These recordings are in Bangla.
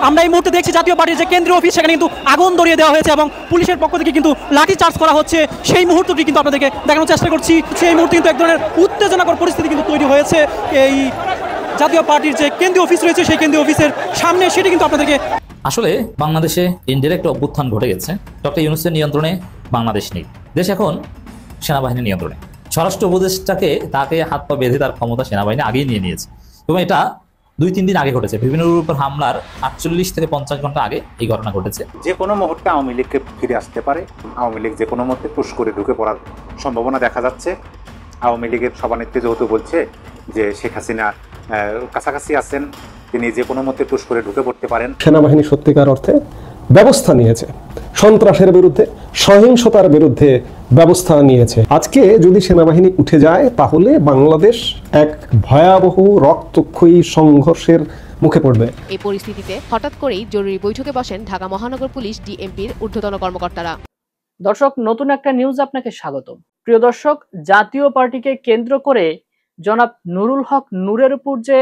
আমরা এই মুহূর্তে দেখছি জাতীয় পার্টির যে কেন্দ্রীয় অফিস সেখানে কিন্তু আগুন ধরিয়ে দেওয়া হয়েছে এবং পুলিশের পক্ষ থেকে কিন্তু লাঠি চার্জ করা হচ্ছে। সেই মুহূর্তটি কিন্তু আপনাদেরকে দেখানোর চেষ্টা করছি। সেই মুহূর্তে কিন্তু এক ধরনের উত্তেজনাকর পরিস্থিতি কিন্তু তৈরি হয়েছে এই জাতীয় পার্টির যে কেন্দ্রীয় অফিস রয়েছে সেই কেন্দ্রীয় অফিসের সামনে, সেটি কিন্তু আপনাদেরকে আসলে বাংলাদেশে ইনডিরেক্ট অভ্যুত্থান ঘটে গেছে। ডক্টর ইউনূসের নিয়ন্ত্রণে বাংলাদেশ নেই, দেশ এখন সেনাবাহিনীর নিয়ন্ত্রণে। স্বরাষ্ট্র উপদেষ্টাকে তাকে হাত পা বেঁধে তার ক্ষমতা সেনাবাহিনী আগেই নিয়ে নিয়েছে এবং এটা 2-3 দিন আগে ঘটেছে। বিভিন্ন উপর হামলার 48 থেকে 50 ঘন্টা আগে এই ঘটনা ঘটেছে। যে কোনো মুহূর্তে আওয়ামী লীগকে ফিরে আসতে পারে, আওয়ামী লীগ যে কোনো মুহূর্তে পুশ করে ঢুকে পড়ার সম্ভাবনা দেখা যাচ্ছে। আওয়ামী লীগের সভানেত্রী যেহেতু বলছে যে শেখ হাসিনা কাছাকাছি আছেন, তিনি যে কোনো মুহূর্তে পুশ করে ঢুকে পড়তে পারেন। সেনাবাহিনী সত্যিকার অর্থে ব্যবস্থা নিয়েছে, সন্ত্রাসের বিরুদ্ধে, সহিংসতার বিরুদ্ধে ব্যবস্থা নিয়েছে। আজকে যদি সেনাবাহিনী উঠে যায় তাহলে বাংলাদেশ এক ভয়াবহ রক্তক্ষয়ী সংঘর্ষের মুখে পড়বে। এই পরিস্থিতিতে হঠাৎ করেই জরুরি বৈঠকে বসেন ঢাকা মহানগর পুলিশ ডিএমপির ঊর্ধ্বতন কর্মকর্তারা। দর্শক, নতুন একটা নিউজ আপনাকে স্বাগত। প্রিয় দর্শক, জাতীয় পার্টিকে কেন্দ্র করে জনাব নুরুল হক নূরের উপর যে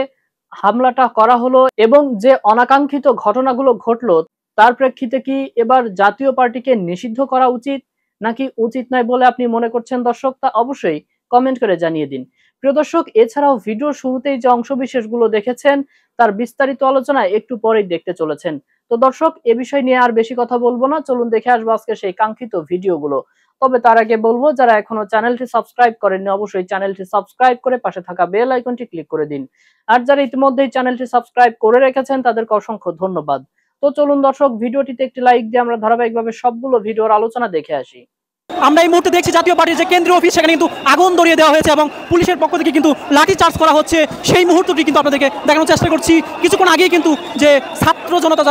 হামলাটা করা হলো এবং যে অনাকাঙ্ক্ষিত ঘটনাগুলো ঘটলো, তার প্রেক্ষিতে কি এবার জাতীয় পার্টিকে নিষিদ্ধ করা উচিত নাকি উচিত নয় বলে আপনি মনে করছেন দর্শক? তা অবশ্যই কমেন্ট করে জানিয়ে দিন। প্রিয় দর্শক, এছাড়াও ভিডিওর শুরুতেই যে অংশবিশেষগুলো দেখেছেন তার বিস্তারিত আলোচনা একটু পরেই দেখতে চলেছেন। তো দর্শক, এ বিষয় নিয়ে আর বেশি কথা বলবো না, চলুন দেখে আসবো আজকে সেই কাঙ্ক্ষিত ভিডিওগুলো। তবে তার আগে বলবো, যারা এখনো চ্যানেলটি সাবস্ক্রাইব করেননি অবশ্যই চ্যানেলটি সাবস্ক্রাইব করে পাশে থাকা বেল আইকনটি ক্লিক করে দিন। আর যারা ইতিমধ্যেই চ্যানেলটি সাবস্ক্রাইব করে রেখেছেন তাদেরকে অসংখ্য ধন্যবাদ। তো চলুন দর্শক, ভিডিওটিতে একটি লাইক দিয়ে আমরা ধারাবাহিকভাবে সবগুলো ভিডিওর আলোচনা দেখে আসি। আমরা এই মুহূর্তে দেখছি জাতীয় পার্টির যে কেন্দ্রীয় অফিস সেখানে কিন্তু আগুন ধরিয়ে দেওয়া হয়েছে এবং পুলিশের পক্ষ থেকে কিন্তু লাঠি চার্জ করা হচ্ছে। সেই মুহূর্তটি কিন্তু আপনাদেরকে দেখানোর চেষ্টা করছি। কিছুক্ষণ আগেই কিন্তু যে ছাত্র জনতা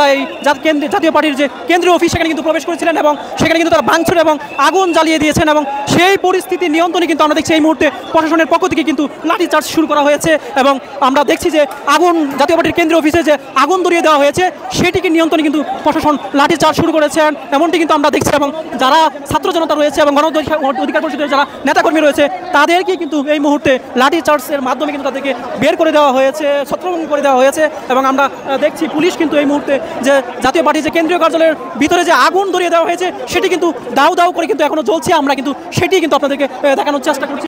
জাতীয় পার্টির যে কেন্দ্রীয় অফিস সেখানে কিন্তু প্রবেশ করেছিলেন এবং সেখানে কিন্তু তারা ভাঙচুর এবং আগুন জ্বালিয়ে দিয়েছেন এবং সেই পরিস্থিতি নিয়ন্ত্রণে কিন্তু আমরা দেখছি এই মুহূর্তে প্রশাসনের পক্ষ থেকে কিন্তু লাঠি চার্জ শুরু করা হয়েছে এবং আমরা দেখছি যে আগুন জাতীয় পার্টির কেন্দ্রীয় অফিসে যে আগুন ধরিয়ে দেওয়া হয়েছে সেটিকে নিয়ন্ত্রণে কিন্তু প্রশাসন লাঠি চার্জ শুরু করেছেন এমনটি কিন্তু আমরা দেখছি। এবং যারা ছাত্র জনতা রয়েছে এবং গণ অধিকার পরিষদের যারা নেতাকর্মী রয়েছে তাদেরকে কিন্তু এই মুহূর্তে লাঠি চার্জের মাধ্যমে কিন্তু তাদেরকে বের করে দেওয়া হয়েছে, ছত্রভঙ্গ করে দেওয়া হয়েছে। এবং আমরা দেখছি পুলিশ কিন্তু এই মুহূর্তে যে জাতীয় পার্টির যে কেন্দ্রীয় কার্যালয়ের ভিতরে যে আগুন ধরিয়ে দেওয়া হয়েছে সেটি কিন্তু দাউ দাউ করে কিন্তু এখনো জ্বলছে। আমরা কিন্তু সেটি কিন্তু আপনাদেরকে দেখানোর চেষ্টা করছি।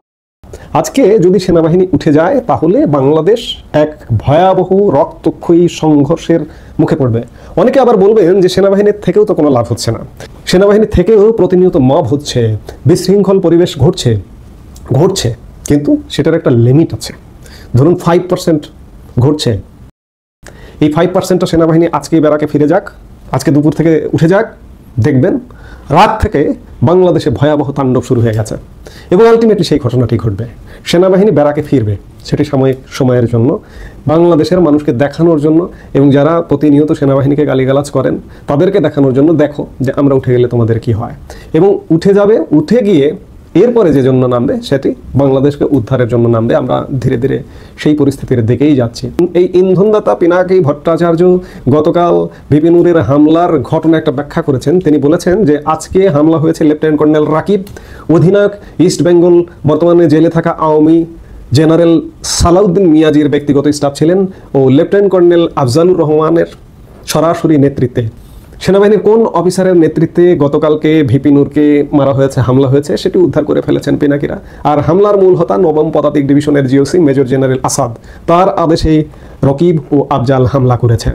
আজকে যদি সেনাবাহিনী উঠে যায় তাহলে বাংলাদেশ এক ভয়াবহ রক্তক্ষয়ী সংঘর্ষের মুখে পড়বে। অনেকে আবার বলবেন যে সেনাবাহিনীর থেকেও তো কোনো লাভ হচ্ছে না, সেনাবাহিনী থেকেও প্রতিনিয়ত মব হচ্ছে, বিশৃঙ্খল পরিবেশ ঘটছে, কিন্তু সেটার একটা লিমিট আছে। ধরুন 5% ঘটছে, এই 5%টা সেনাবাহিনী আজকেই ব্যারাকে ফিরে যাক, আজকে দুপুর থেকে উঠে যাক, দেখবেন রাত থেকে বাংলাদেশে ভয়াবহ তাণ্ডব শুরু হয়ে গেছে এবং আলটিমেটলি সেই ঘটনাটি ঘটবে। সেনাবাহিনী ব্যারাকে ফিরবে, সেটি সময়ের জন্য, বাংলাদেশের মানুষকে দেখানোর জন্য এবং যারা প্রতিনিয়ত সেনাবাহিনীকে গালিগালাজ করেন তাদেরকে দেখানোর জন্য, দেখো যে আমরা উঠে গেলে তোমাদের কি হয়। এবং উঠে যাবে, উঠে গিয়ে এরপরে যে জন্য নামবে সেটি বাংলাদেশকে উদ্ধারের জন্য নামবে। আমরা ধীরে ধীরে সেই পরিস্থিতির দিকেই যাচ্ছি। এই ইন্ধনদাতা পিনাকি ভট্টাচার্য গতকাল ভিপি নূরের হামলার ঘটনা একটা ব্যাখ্যা করেছেন। তিনি বলেছেন যে আজকে হামলা হয়েছে লেফটেন্যান্ট কর্নেল রাকিব, অধিনায়ক ইস্ট বেঙ্গল, বর্তমানে জেলে থাকা আওয়ামী জেনারেল সালাউদ্দিন মিয়াজির ব্যক্তিগত স্টাফ ছিলেন ও লেফটেন্যান্ট কর্নেল আফজালুর রহমানের সরাসরি নেতৃত্বে সেনাবাহিনীর কোন অফিসারের নেতৃত্বে গতকালকে ভিপি নূরকে মারা হয়েছে, হামলা হয়েছে, সেটি উদ্ধার করে ফেলেছেন পিনাকিরা। আর হামলার মূল হোতা 9ম পদাতিক ডিভিশনের জিওসি মেজর জেনারেল আসাদ, তার আদেশে রকিব ও আফজাল হামলা করেছে।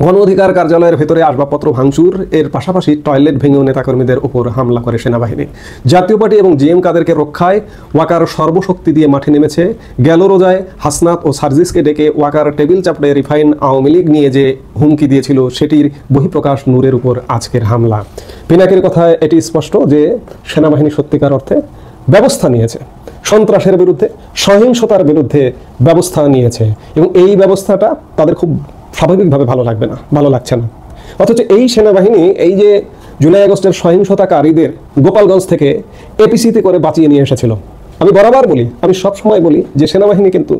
গণ অধিকার কার্যালয়ের ভেতরে আসবাবপত্র ভাঙচুর, এর পাশাপাশি টয়লেট ভেঙেও নেতাকর্মীদের উপর হামলা করে সেনাবাহিনী। জাতীয় পার্টি এবং জিএম কাদেরকে রক্ষায় ওয়াকার সর্বশক্তি দিয়ে মাঠে নেমেছে। গেল রোজায় হাসনাত ও সার্জিসকে ডেকে ওয়াকার টেবিল চাপড়ে রিফাইন আওয়ামী লীগ নিয়ে যে হুমকি দিয়েছিল সেটির বহিঃপ্রকাশ নূরের উপর আজকের হামলা। পিনাকির কথায় এটি স্পষ্ট যে সেনাবাহিনী সত্যিকার অর্থে ব্যবস্থা নিয়েছে, সন্ত্রাসের বিরুদ্ধে, সহিংসতার বিরুদ্ধে ব্যবস্থা নিয়েছে এবং এই ব্যবস্থাটা তাদের খুব স্বাভাবিকভাবে ভালো লাগছে না। অথচ এই সেনাবাহিনী এই যে জুলাই আগস্টের সহিংসতাকারীদের গোপালগঞ্জ থেকে এপিসিতে করে বাঁচিয়ে নিয়ে এসেছিল। আমি বরাবর বলি, আমি সব সময় বলি যে সেনাবাহিনী কিন্তু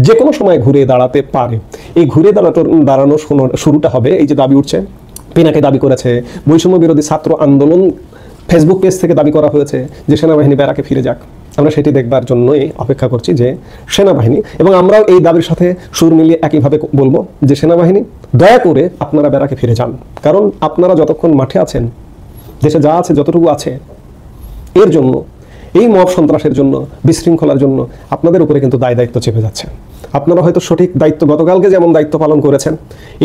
যে কোনো সময় ঘুরে দাঁড়াতে পারে। এই ঘুরে দাঁড়ানোর শুরুটা হবে, এই যে দাবি উঠছে, পিনাকে দাবি করেছে বৈষম্য বিরোধী ছাত্র আন্দোলন ফেসবুক পেজ থেকে দাবি করা হয়েছে যে সেনাবাহিনী ব্যারাকে ফিরে যাক। আমরা সেটি দেখবার জন্যই অপেক্ষা করছি যে সেনাবাহিনী, এবং আমরাও এই দাবির সাথে সুর মিলিয়ে একইভাবে বলবো যে সেনাবাহিনী দয়া করে আপনারা ব্যারাকে ফিরে যান। কারণ আপনারা যতক্ষণ মাঠে আছেন, দেশে যা আছে যতটুকু আছে, এর জন্য, এই মব সন্ত্রাসের জন্য, বিশৃঙ্খলার জন্য আপনাদের উপরে কিন্তু দায়িত্ব চেপে যাচ্ছে। আপনারা হয়তো সঠিক দায়িত্ব গতকালকে যেমন দায়িত্ব পালন করেছেন,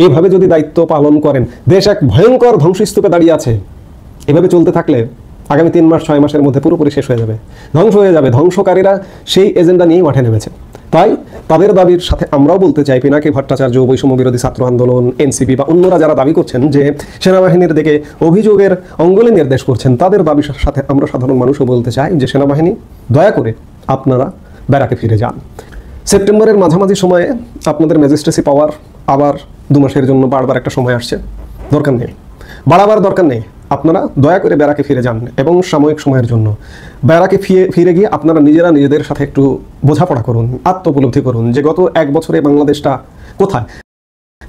এইভাবে যদি দায়িত্ব পালন করেন, দেশ এক ভয়ঙ্কর ধ্বংসস্তূপে দাঁড়িয়ে আছে। এভাবে চলতে থাকলে আগামী 3 মাস 6 মাসের মধ্যে পুরোপুরি শেষ হয়ে যাবে, ধ্বংস হয়ে যাবে। ধ্বংসকারীরা সেই এজেন্ডা নিয়েই মাঠে নেমেছে। তাই তাদের দাবির সাথে আমরাও বলতে চাই, পিনাকি ভট্টাচার্য, বৈষম্য বিরোধী ছাত্র আন্দোলন, এনসিপি বা অন্যরা যারা দাবি করছেন যে সেনাবাহিনীর দিকে অভিযোগের অঙ্গুলি নির্দেশ করছেন, তাদের দাবির সাথে আমরা সাধারণ মানুষও বলতে চাই যে সেনাবাহিনী দয়া করে আপনারা ব্যারাকে ফিরে যান। সেপ্টেম্বরের মাঝামাঝি সময়ে আপনাদের ম্যাজিস্ট্রেসি পাওয়ার আবার 2 মাসের জন্য বারবার একটা সময় আসছে, দরকার নেই, বাড়াবার দরকার নেই। আপনারা দয়া করে ব্যারাকে ফিরে যান এবং সাময়িক সময়ের জন্য ব্যারাকে ফিরে গিয়ে আপনারা নিজেরা নিজেদের সাথে একটু বোঝাপড়া করুন, আত্মোপলব্ধি করুন যে গত 1 বছরে বাংলাদেশটা কোথায়।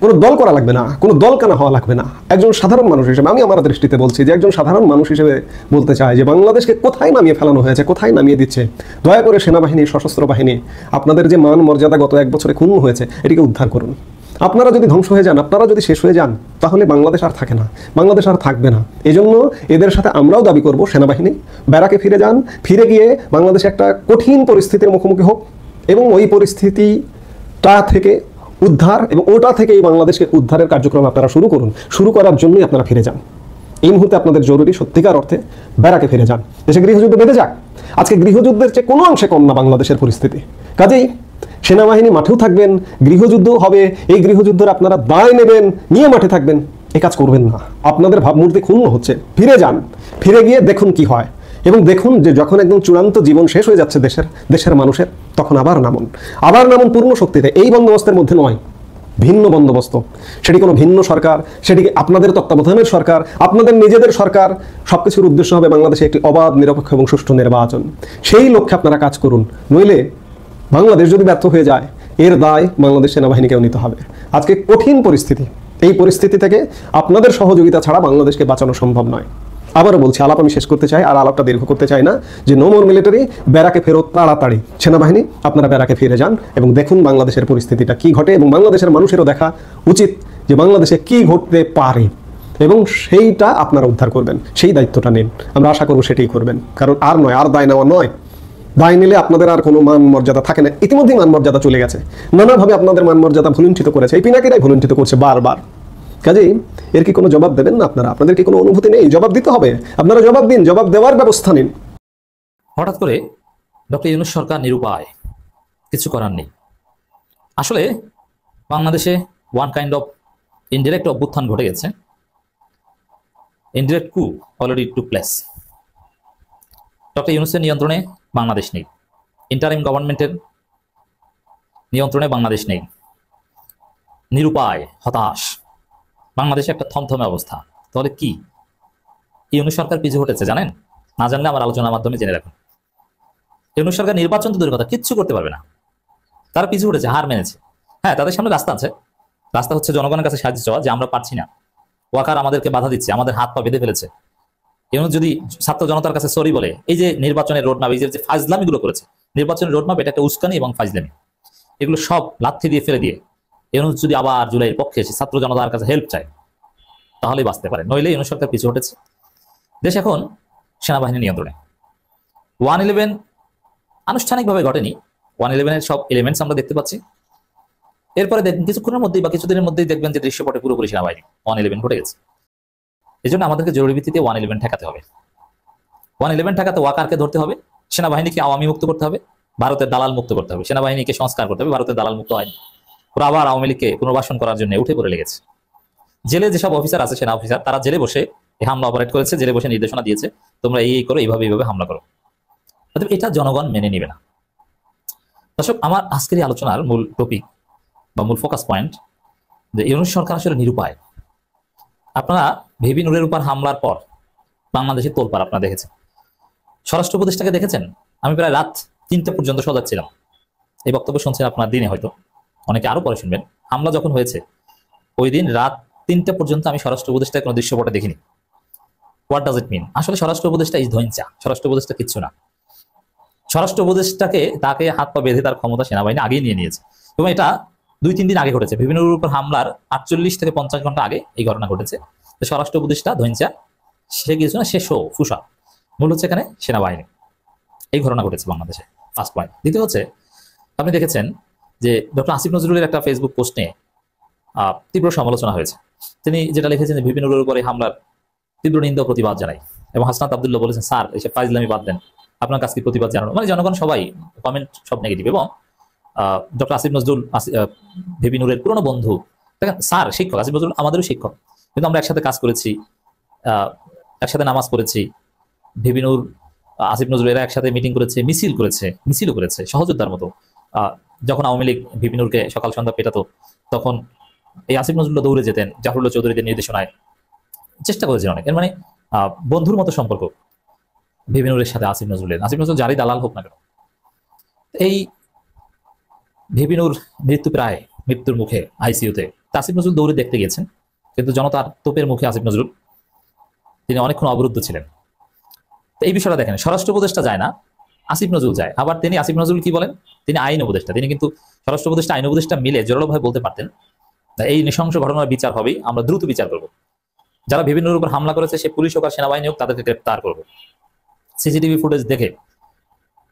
কোনো দল করা লাগবে না, কোনো দল কানা হওয়া লাগবে না। একজন সাধারণ মানুষ হিসেবে আমি আমার দৃষ্টিতে বলছি যে একজন সাধারণ মানুষ হিসেবে বলতে চাই যে বাংলাদেশকে কোথায় নামিয়ে ফেলানো হয়েছে, কোথায় নামিয়ে দিচ্ছে। দয়া করে সেনাবাহিনী, সশস্ত্র বাহিনী, আপনাদের যে মান মর্যাদা গত 1 বছরে ক্ষুণ্ণ হয়েছে, এটিকে উদ্ধার করুন। আপনারা যদি ধ্বংস হয়ে যান, আপনারা যদি শেষ হয়ে যান, তাহলে বাংলাদেশ আর থাকে না, বাংলাদেশ আর থাকবে না। এজন্য এদের সাথে আমরাও দাবি করব, সেনাবাহিনী ব্যারাকে ফিরে যান, ফিরে গিয়ে বাংলাদেশে একটা কঠিন পরিস্থিতির মুখোমুখি হোক এবং ওই পরিস্থিতিটা থেকে উদ্ধার এবং ওটা থেকে এই বাংলাদেশকে উদ্ধারের কার্যক্রম আপনারা শুরু করুন। শুরু করার জন্যই আপনারা ফিরে যান। এই মুহূর্তে আপনাদের জরুরি সত্যিকার অর্থে ব্যারাকে ফিরে যান। দেশে গৃহযুদ্ধ বেঁধে যাক। আজকে গৃহযুদ্ধের চেয়ে কোনো অংশে কম না বাংলাদেশের পরিস্থিতি। কাজেই সেনাবাহিনী মাঠেও থাকবেন, গৃহযুদ্ধ হবে, এই যুদ্ধের আপনারা দায় নেবেন, নিয়ে মাঠে থাকবেন, এ কাজ করবেন না। আপনাদের ভাবমূর্তি ক্ষুণ্ণ হচ্ছে। ফিরে যান, ফিরে গিয়ে দেখুন কি হয় এবং দেখুন যে যখন একদম চূড়ান্ত জীবন শেষ হয়ে যাচ্ছে দেশের মানুষের, তখন আবার নামুন পূর্ণ শক্তিতে। এই বন্দোবস্তের মধ্যে নয়, ভিন্ন বন্দোবস্ত। সেটি কোনো ভিন্ন সরকার, সেটি আপনাদের তত্ত্বাবধানের সরকার, আপনাদের নিজেদের সরকার। সবকিছুর উদ্দেশ্য হবে বাংলাদেশে একটি অবাধ, নিরপেক্ষ এবং সুষ্ঠু নির্বাচন। সেই লক্ষ্যে আপনারা কাজ করুন। নইলে বাংলাদেশ যদি ব্যর্থ হয়ে যায়, এর দায় বাংলাদেশ সেনাবাহিনীকেও নিতে হবে। আজকে কঠিন পরিস্থিতি, এই পরিস্থিতি থেকে আপনাদের সহযোগিতা ছাড়া বাংলাদেশকে বাঁচানো সম্ভব নয়। আবারও বলছি, আলাপ আমি শেষ করতে চাই, আর আলাপটা দীর্ঘ করতে চাই না, যে নো মোর মিলিটারি, ব্যারাকে ফেরত তাড়াতাড়ি। সেনাবাহিনী আপনারা ব্যারাকে ফিরে যান এবং দেখুন বাংলাদেশের পরিস্থিতিটা কি ঘটে, এবং বাংলাদেশের মানুষেরও দেখা উচিত যে বাংলাদেশে কি ঘটতে পারে, এবং সেইটা আপনারা উদ্ধার করবেন। সেই দায়িত্বটা নিন। আমরা আশা করব সেটাই করবেন। কারণ আর নয়, আর দায় নেওয়া নয়। দায় নিলে আপনাদের আর কোনো মান মর্যাদা থাকে না। ইতিমধ্যেই মান মর্যাদা চলে গেছে, নানাভাবে আপনাদের মান মর্যাদা ভুলুণ্ঠিত করেছে। এই পিনাকিরাই ভুলুণ্ঠিত করছে বারবার। কাজেই এর কি কোনো জবাব দেবেন না আপনারা? আপনাদের কি কোনো অনুভূতি নেই? জবাব দিতে হবে। আপনারা জবাব দিন, জবাব দেওয়ার ব্যবস্থা নিন। হঠাৎ করে ডক্টর ইউনূস সরকার নিরুপায়, কিছু করার নেই। আসলে বাংলাদেশে ওয়ান কাইন্ড অফ ইনডিরেক্ট অভ্যুত্থান ঘটে গেছে। ইনডিরেক্ট কু অলরেডি টুক প্লেস। ডক্টর ইউনূসের নিয়ন্ত্রণে বাংলাদেশ নেই, ইন্টারিম গভর্নমেন্টের নিয়ন্ত্রণে বাংলাদেশ নেই। নিরুপায়, হতাশ, বাংলাদেশে একটা থমথমে অবস্থা। তাহলে কি ইউনূস সরকার পিছু হটেছে জানেন? না জানলে আমার আলোচনার মাধ্যমে জেনে রাখুন। ইউনূস সরকার নির্বাচন তো দূরের কথা, কিচ্ছু করতে পারবে না। তারা পিছু হটেছে, হার মেনেছে। হ্যাঁ, তাদের সামনে রাস্তা আছে। রাস্তা হচ্ছে জনগণের কাছে সাহায্য চাওয়া, যে আমরা পারছি না, ওয়াকার আমাদেরকে বাধা দিচ্ছে, আমাদের হাত পা বেঁধে ফেলেছে। ইউনূস যদি ছাত্র জনতার কাছে সরি বলে, এই যে নির্বাচনের রোডম্যাপ, এই যে ফাজলামিগুলো করেছে, নির্বাচনের রোডম্যাপ এটা একটা উস্কানি এবং ফাজলামি, এগুলো সব লাথি দিয়ে ফেলে দিয়ে ইউনূস যদি আবার জুলাইয়ের পক্ষে এসে ছাত্র জনতার কাছে হেল্প চায়, তাহলেই বাঁচতে পারে। নইলে ইউনূস সরকার পিছু হটেছে। দেশ এখন সেনাবাহিনীর নিয়ন্ত্রণে। 1/11 আনুষ্ঠানিকভাবে ঘটেনি, 1/11 সব এলিমেন্টস আমরা দেখতে পাচ্ছি। এরপরে দেখবেন কিছুক্ষণের মধ্যেই বা কিছুদিনের মধ্যেই দেখবেন যে দৃশ্যপটে পুরোপুরি সেনাবাহিনী 1/11 ঘটে গেছে। এই জন্য আমাদেরকে জরুরি ভিত্তিতে 1/11 ঠেকাতে হবে। 1/11 ঠেকাতে ওয়াকারকে ধরতে হবে, সেনাবাহিনীকে আওয়ামী মুক্ত করতে হবে, ভারতের দালাল মুক্ত করতে হবে, সেনাবাহিনীকে সংস্কার করতে হবে। ভারতের দালাল মুক্ত হয়নি, ওরা আবার আওয়ামী লীগকে পুনর্বাসন করার জন্য উঠে পড়ে লেগেছে। জেলে যেসব অফিসার আছে, সেনা অফিসার, তারা জেলে বসে এই হামলা অপারেট করেছে, জেলে বসে নির্দেশনা দিয়েছে, তোমরা এই করো, এইভাবে হামলা করো। অতএব এটা জনগণ মেনে নেবে না। দর্শক, আমার আজকের এই আলোচনার মূল টপিক বা মূল ফোকাস পয়েন্ট যে ইউনূস সরকার আসলে নিরুপায়। আপনারা ভিপি নূরের উপর হামলার পর বাংলাদেশের তোলপাড় আপনারা দেখেছেন, স্বরাষ্ট্র উপদেষ্টাকে দেখেছেন। আমি প্রায় রাত 3টা পর্যন্ত সজাগ ছিলাম। এই বক্তব্য শুনছেন আপনার দিনে, হয়তো অনেকে আরো পরে শুনবেন। হামলা যখন হয়েছে ওই দিন রাত 3টা পর্যন্ত আমি স্বরাষ্ট্র উপদেষ্টার কোনো দৃশ্যপটে দেখিনি। হোয়াট ডাজ ইট মিন? আসলে স্বরাষ্ট্র উপদেষ্টা ইজ ধৈঞ্চা, স্বরাষ্ট্র উপদেষ্টা কিচ্ছু না। স্বরাষ্ট্র উপদেষ্টাকে তাকে হাত পা বেঁধে তার ক্ষমতা সেনাবাহিনী আগেই নিয়ে নিয়েছে এবং এটা 2-3 দিন আগে ঘটেছে। বিভিন্নর উপর হামলার 48 থেকে 50 ঘন্টা আগে এই ঘটনা ঘটেছে। স্বরাষ্ট্র উপদেষ্টা ধৈঞ্চা, সে কিছু না, সে ফুসা। মূল হচ্ছে এখানে সেনাবাহিনী। এই ঘটনা ঘটেছে বাংলাদেশে, ফার্স্ট পয়েন্ট। দ্বিতীয় হচ্ছে, আপনি দেখেছেন যে ডক্টর আসিফ নজরুলের একটা ফেসবুক পোস্ট নিয়ে তীব্র সমালোচনা হয়েছে। তিনি যেটা লিখেছেন যে বিভিন্নর উপরে হামলার তীব্র নিন্দা প্রতিবাদ জানাই, এবং হাসনাত আব্দুল্লাহ বলেছেন স্যার এসে ফাইজলামি বাদ দেন, আপনার কাছে প্রতিবাদ জানানো। মানে জনগণ সবাই কমেন্ট সব নেগেটিভ। এবং ডক্টর আসিফ নজরুল ভিপি নুরের পুরনো বন্ধু, দেখেন স্যার শিক্ষক, আসিফ নজরুল আমাদেরও শিক্ষক, কিন্তু আমরা একসাথে কাজ করেছি, একসাথে নামাজ পড়েছি। ভিপি নুর, আসিফ নজরুল এরা একসাথে মিটিং করেছে, মিছিলও করেছে সহযোদ্ধার মতো। যখন আওয়ামী লীগ ভিপি নুরকে সকাল সন্ধ্যা পেটাতো, তখন এই আসিফ নজরুল দৌড়ে যেতেন জাফরুল্লাহ চৌধুরীদের নির্দেশনায়, চেষ্টা করেছেন অনেক। এর মানে বন্ধুর মতো সম্পর্ক ভিপি নুরের সাথে আসিফ নজরুলের। আসিফ নজরুল যারই দালাল হোক না কেন, এই ভিপি নুর মৃত্যুর মুখে আইসিইউতে, আসিফ নজরুল দৌড়ে দেখতে গেছেন, কিন্তু জনতার তোপের মুখে আসিফ নজরুল তিনি অনেকক্ষণ অবরুদ্ধ ছিলেন। এই বিষয়টা দেখেন, স্বরাষ্ট্র উপদেষ্টা যায় না, আসিফ নজরুল যায়। আবার তিনি আসিফ নজরুল কি বলেন, তিনি আইন উপদেষ্টা। তিনি কিন্তু স্বরাষ্ট্র উপদেষ্টা আইন উপদেষ্টা মিলে জোরালোভাবে বলতে পারতেন এই নৃশংস ঘটনার বিচার হবেই, আমরা দ্রুত বিচার করব। যারা বিভিন্ন উপর হামলা করেছে, সে পুলিশ হোক আর সেনাবাহিনী হোক, তাদেরকে গ্রেপ্তার করবো। সিসিটিভি ফুটেজ দেখে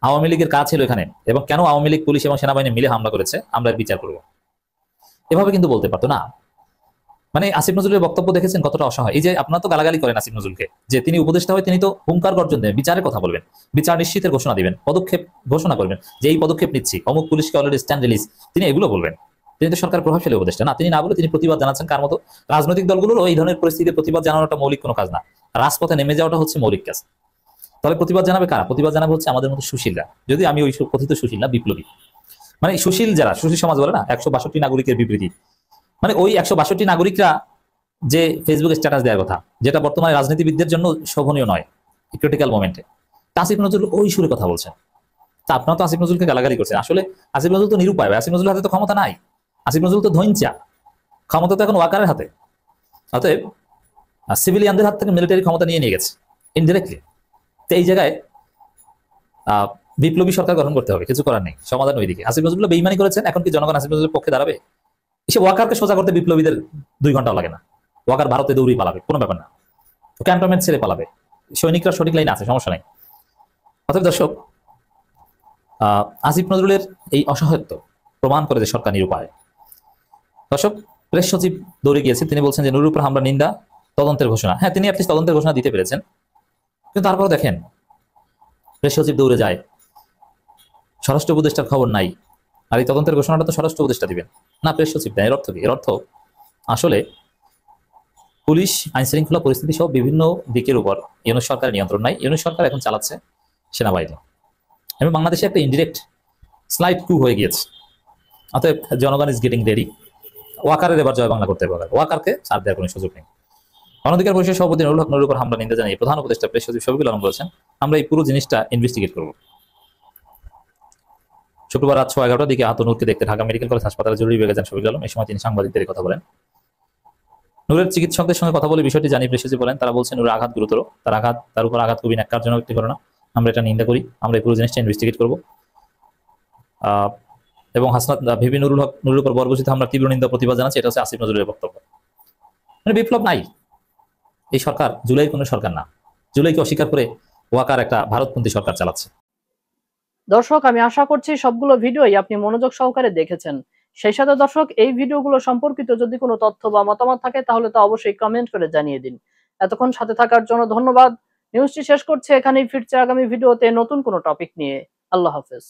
আওয়ামী লীগের কাজ ছিল এখানে, এবং কেন আওয়ামী লীগ পুলিশ এবং সেনাবাহিনী মিলে হামলা করেছে আমরা বিচার করব, এভাবে কিন্তু বলতে পারতো না। মানে আসিফ নজরুলের বক্তব্য দেখেছেন কতটা অসহায়। এই যে আপনারা তো গালাগালি করেন আসিফ নজরুলকে, যে তিনি উপদেষ্টা হয়ে তিনি তো হুঙ্কার গর্জন দেন, বিচারের কথা বলবেন, বিচার নিশ্চিতের ঘোষণা দিবেন, পদক্ষেপ ঘোষণা করবেন যে এই পদক্ষেপ নিচ্ছি, অমুক পুলিশকে অলরেডি স্ট্যান্ড রিলিজ, তিনি এগুলো বলবেন। তিনি তো সরকার প্রভাবশালী উপদেষ্টা না, তিনি না বলে তিনি প্রতিবাদ জানাচ্ছেন। কার মতো? রাজনৈতিক দলগুলোর এই ধরনের পরিস্থিতিতে প্রতিবাদ জানানোটা মৌলিক কোনো কাজ না, রাজপথে নেমে যাওয়াটা হচ্ছে মৌলিক কাজ। তাহলে প্রতিবাদ জানাবে কারা? প্রতিবাদ জানাবে হচ্ছে আমাদের মতো সুশীলরা। যদি আমি ওই কথিত সুশীল না, বিপ্লবী, মানে সুশীল যারা, সুশীল সমাজ বলে না 162 নাগরিকের বিবৃতি, মানে ওই 162 নাগরিকরা যে ফেসবুকে স্ট্যাটাস দেওয়ার কথা, যেটা বর্তমানে রাজনীতিবিদদের জন্য শোভনীয় নয়, ক্রিটিক্যাল মোমেন্টে, আসিফ নজরুল ওই সুরে কথা বলছেন। তা আপনারা তো আসিফ নজরুলকে গালাগালি করছেন। আসলে আসিফ নজরুল তো নিরুপায়, আসিফ নজরুল হাতে তো ক্ষমতা নাই, আসিফ নজরুল তো ধৈঞ্চা, ক্ষমতা তো এখন ওয়াকারের হাতে। অতএব সিভিলিয়ানদের হাত থেকে মিলিটারি ক্ষমতা নিয়ে গেছে ইনডিরেক্টলি। তো এই জায়গায় বিপ্লবী সরকার গঠন করতে হবে, কিছু করার নেই, সমাধান ওইদিকে। আসিফ নজরুল বেইমানি করেছেন, এখন কি জনগণ আসিফ নজরুলের পক্ষে দাঁড়াবে? এসে ওয়াকারকে সোজা করতে বিপ্লবীদের 2 ঘন্টাও লাগে না, ওয়াকার ভারতে দৌড়ি পালাবে, কোনো ব্যাপার না, ক্যান্টনমেন্ট ছেড়ে পালাবে, সৈনিকরা সঠিক লাইনে আছে, সমস্যা নেই। অতএব দর্শক, আসিফ নজরুলের এই অসহায়ত্ব প্রমাণ করে যে সরকার নিরুপায়। দর্শক, প্রেস সচিব দৌড়ে গিয়েছে, তিনি বলছেন যে নুরুর উপর হামলা নিন্দা, তদন্তের ঘোষণা। হ্যাঁ, তিনি অ্যাটলিস্ট তদন্তের ঘোষণা দিতে পেরেছেন, কিন্তু তারপরে দেখেন প্রেস সচিব দৌড়ে যায়, স্বরাষ্ট্র উপদেষ্টার খবর নাই। আর এই তদন্তের ঘোষণাটা তো স্বরাষ্ট্র উপদেষ্টা দিবেন না, প্রেস সচিব দেয়। এর অর্থ কি? এর অর্থ আসলে পুলিশ, আইন শৃঙ্খলা পরিস্থিতি সব বিভিন্ন দিকের উপর ইউনূস সরকারের নিয়ন্ত্রণ নাই। ইউনূস সরকার এখন চালাচ্ছে সেনাবাহিনী, এবং বাংলাদেশে একটা ইনডিরেক্ট স্লাইড কু হয়ে গিয়েছে। অতএব জনগণ ইজ গেটিং রেডি, ওয়াকারের এবার জয় বাংলা করতে হবে। ওয়াকারকে ছাড় দেওয়ার কোনো সুযোগ নেই। গণঅধিকার পরিষদের সভাপতি নুরুল হক নুরুর উপর হামলা নিন্দা জানিয়ে প্রধান উপদেষ্টা প্রেস সচিব শফিকুল আলম বলেছেন, আমরা এই পুরো জিনিসটা ইনভেস্টিগেট করব। শুক্রবার রাত 11:30টার দিকে আহত নূরকে দেখতে ঢাকা মেডিকেল কলেজ হাসপাতালে জরুরি বিভাগে যান শফিকুল আলম। এই সময় তিনি সাংবাদিকদের কথা বলেন। নূরের চিকিৎসকদের সঙ্গে কথা বলে বিষয়টি জানিয়ে প্রেস সচিব বলেন, তারা বলছেন নূরের আঘাত গুরুতর, তার উপর আঘাত খুবই ন্যাক্কারজনক একটি ঘটনা, আমরা এটা নিন্দা করি, আমরা এই পুরো জিনিসটা ইনভেস্টিগেট করব। এবং হাসনাত ভিপি নুরুল উপর বর্বরচিত হামলার তীব্র নিন্দা প্রতিবাদ জানাচ্ছে, এটা হচ্ছে আসিফ নজরুলের বক্তব্য। মানে বিপ্লব নাই, এই সরকার জুলাইয়ের কোনো সরকার না, জুলাইকে অস্বীকার করে ওয়াকার একটা ভারতপন্থী সরকার চালাচ্ছে। দর্শক, আমি আশা করছি সবগুলো ভিডিওই আপনি মনোযোগ সহকারে দেখেছেন। সেই সাথে দর্শক, এই ভিডিওগুলো সম্পর্কিত যদি কোনো তথ্য বা মতামত থাকে তাহলে তো অবশ্যই কমেন্ট করে জানিয়ে দিন। এতক্ষণ সাথে থাকার জন্য ধন্যবাদ। নিউজটি শেষ করছে এখানেই, ফিরছে আগামী ভিডিওতে নতুন কোনো টপিক নিয়ে। আল্লাহ হাফেজ।